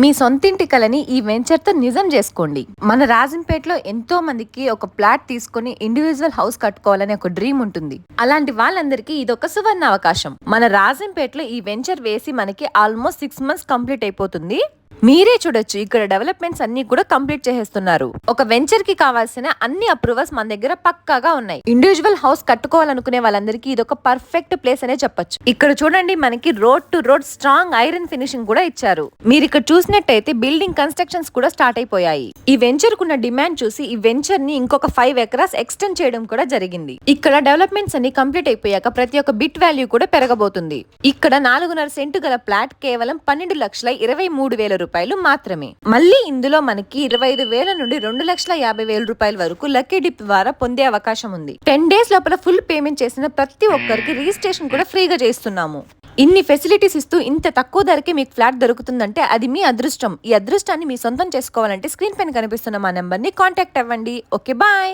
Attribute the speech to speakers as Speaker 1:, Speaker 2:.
Speaker 1: మీ సొంతింటి కలని ఈ వెంచర్తో నిజం చేసుకోండి. మన రాజంపేటలో ఎంతో మందికి ఒక ప్లాట్ తీసుకుని ఇండివిజువల్ హౌస్ కట్టుకోవాలని ఒక డ్రీమ్ ఉంటుంది. అలాంటి వాళ్ళందరికీ ఇది ఒక సువర్ణ అవకాశం. మన రాజంపేటలో ఈ వెంచర్ వేసి మనకి ఆల్మోస్ట్ 6 months కంప్లీట్ అయిపోతుంది. మీరే చూడొచ్చు, ఇక్కడ డెవలప్మెంట్స్ అన్ని కూడా కంప్లీట్ చేసేస్తున్నారు. ఒక వెంచర్ కి కావాల్సిన అన్ని అప్రూవల్స్ మన దగ్గర పక్కాగా ఉన్నాయి. ఇండివిజువల్ హౌస్ కట్టుకోవాలనుకునే వాళ్ళందరికీ ఇది ఒక పర్ఫెక్ట్ ప్లేస్ అనే చెప్పొచ్చు. ఇక్కడ చూడండి, మనకి road to road strong iron finishing కూడా ఇచ్చారు. మీరు ఇక్కడ చూసినట్టయితే బిల్డింగ్ కన్స్ట్రక్షన్స్ కూడా స్టార్ట్ అయిపోయాయి. ఈ వెంచర్ కున్న డిమాండ్ చూసి ఈ వెంచర్ ని ఇంకొక 5 acres ఎక్స్టెండ్ చేయడం కూడా జరిగింది. ఇక్కడ డెవలప్మెంట్స్ అన్ని కంప్లీట్ అయిపోయాక ప్రతి ఒక్క బిట్ వాల్యూ కూడా పెరగబోతుంది. ఇక్కడ 4.5 సెంటు గల ప్లాట్ కేవలం 12,23,000 రూపాయలు మాత్రమే. మళ్ళీ ఇందులో మనకి 25,000 నుండి 2,50,000 రూపాయల వరకు లక్కీ డిప్ ద్వారా పొందే అవకాశం ఉంది. 10 days లోపల ఫుల్ పేమెంట్ చేసిన ప్రతి ఒక్కరికి రిజిస్ట్రేషన్ కూడా ఫ్రీగా చేస్తున్నాము. ఇన్ని ఫెసిలిటీస్ ఇస్తూ ఇంత తక్కువ ధరకే మీకు ఫ్లాట్ దొరుకుతుందంటే అది మీ అదృష్టం. ఈ అదృష్టాన్ని మీ సొంతం చేసుకోవాలంటే స్క్రీన్ పైన కనిపిస్తున్న మా నెంబర్ ని కాంటాక్ట్ అవ్వండి. Okay, bye.